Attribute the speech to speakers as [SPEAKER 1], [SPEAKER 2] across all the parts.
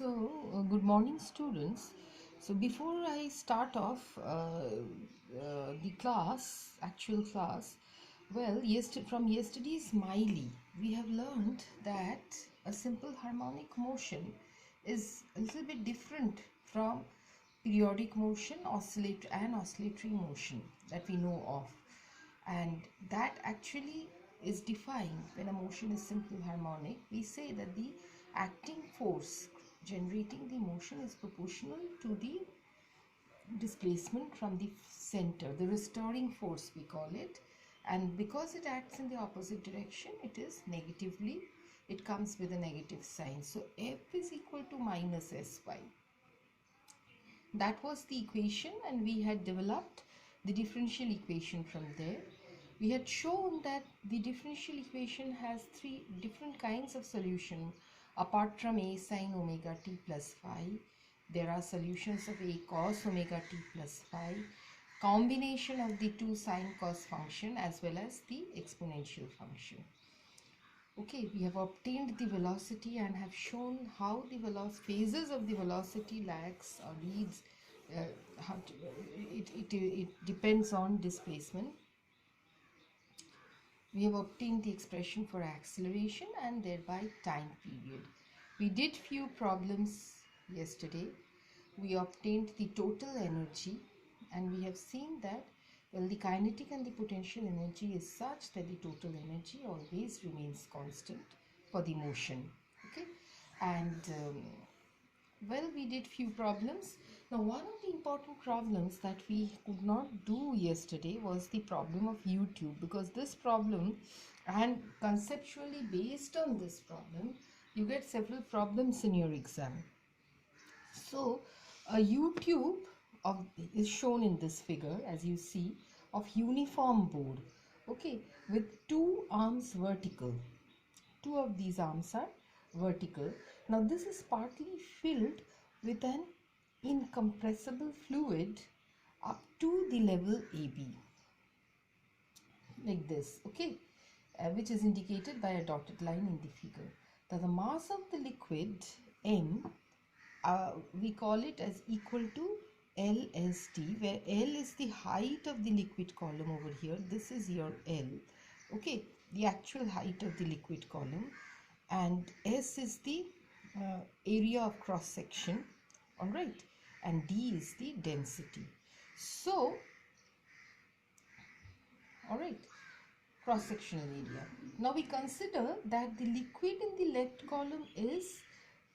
[SPEAKER 1] Good morning, students. So, before I start off the actual class, from yesterday's Miley, we have learned that a simple harmonic motion is a little bit different from periodic motion, oscillatory motion that we know of, and that actually is defined when a motion is simple harmonic. We say that the acting force generating the motion is proportional to the displacement from the center, the restoring force we call it, and because it acts in the opposite direction, it comes with a negative sign. So F is equal to minus Sy. That was the equation, and we had developed the differential equation from there. We had shown that the differential equation has three different kinds of solution. Apart from A sin omega t plus phi, there are solutions of A cos omega t plus phi, combination of the two sine cos function as well as the exponential function. Okay, we have obtained the velocity and have shown how the phases of the velocity lags or leads. It depends on displacement. We have obtained the expression for acceleration and thereby time period. We did few problems yesterday. We obtained the total energy, and we have seen that the kinetic and the potential energy is such that the total energy always remains constant for the motion. Okay, and we did few problems. Now, one of the important problems that we could not do yesterday was the problem of U-tube, because this problem, and conceptually based on this problem, you get several problems in your exam. So a U-tube is shown in this figure, as you see, of uniform bore, okay, with two arms vertical. Two of these arms are vertical. Now this is partly filled with an incompressible fluid up to the level AB, like this, okay, which is indicated by a dotted line in the figure. Now the mass of the liquid M, we call it as equal to LSD, where L is the height of the liquid column over here. This is your L, okay, the actual height of the liquid column, and S is the area of cross section, all right, and D is the density. So, all right, cross sectional area. Now we consider that the liquid in the left column is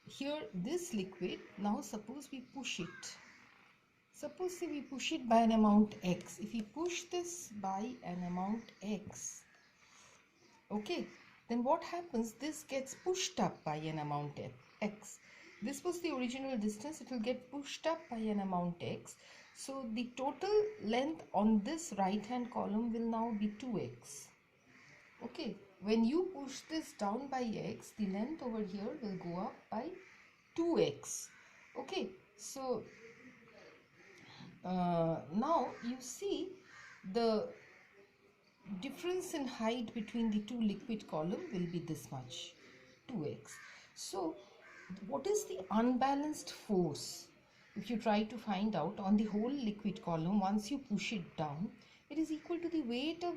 [SPEAKER 1] here, this liquid. Now suppose we push it. Suppose we push it by an amount x. If we push this by an amount x, okay, then what happens? This gets pushed up by an amount x. This was the original distance. It will get pushed up by an amount x. So the total length on this right hand column will now be 2x. Okay, when you push this down by x, the length over here will go up by 2x. Okay, so now you see the difference in height between the two liquid column will be this much, 2x. So what is the unbalanced force? If you try to find out on the whole liquid column, once you push it down, it is equal to the weight of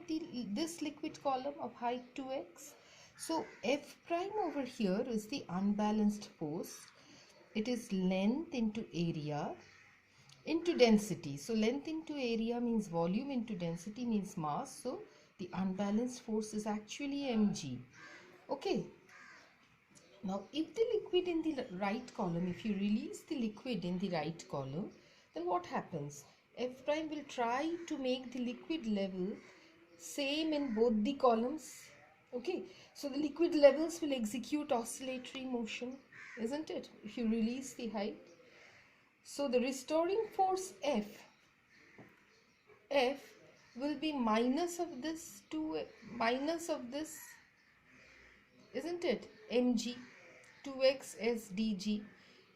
[SPEAKER 1] this liquid column of height 2x. So F prime over here is the unbalanced force. It is length into area into density. So length into area means volume, into density means mass. So the unbalanced force is actually mg. Okay. Now if the liquid in the right column, if you release the liquid in the right column, then what happens? F prime will try to make the liquid level same in both the columns. Okay, so the liquid levels will execute oscillatory motion, isn't it, if you release the height? So the restoring force F will be minus of this isn't it, mg, 2x s dg.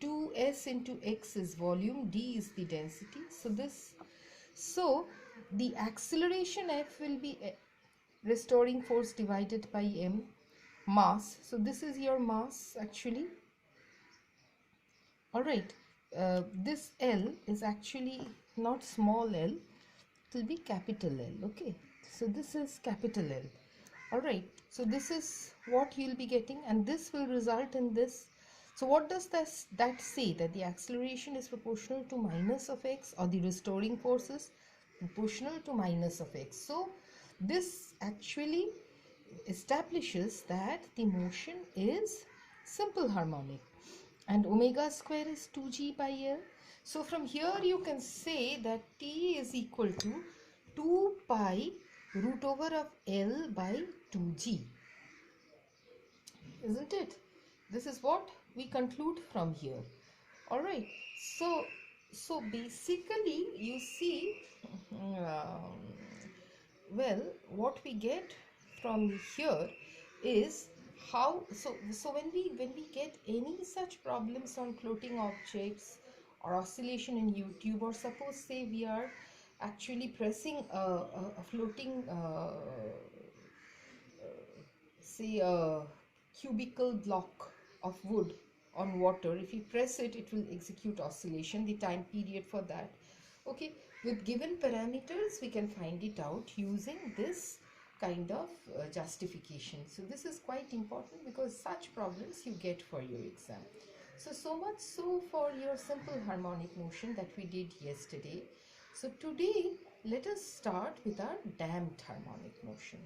[SPEAKER 1] 2s into x is volume, d is the density. So the acceleration F will be restoring force divided by m, mass. So this is your mass actually, All right, this L is actually not small l, it will be capital L. Okay, so this is capital L. All right, so this is what you'll be getting, and this will result in this. So what does that say? That the acceleration is proportional to minus of x, or the restoring force is proportional to minus of x. So this actually establishes that the motion is simple harmonic, and omega square is 2g by L. So from here you can say that T is equal to 2 pi root over of L by 2g, isn't it? This is what we conclude from here. All right, so basically you see, um, well, what we get from here is how, so when we get any such problems on floating objects or oscillation in YouTube, or suppose say we are actually pressing a floating say a cubical block of wood on water. If you press it, it will execute oscillation, the time period for that. Okay, with given parameters we can find it out using this kind of justification. So this is quite important, because such problems you get for your exam. So much so for your simple harmonic motion that we did yesterday. So today let us start with our damped harmonic motion.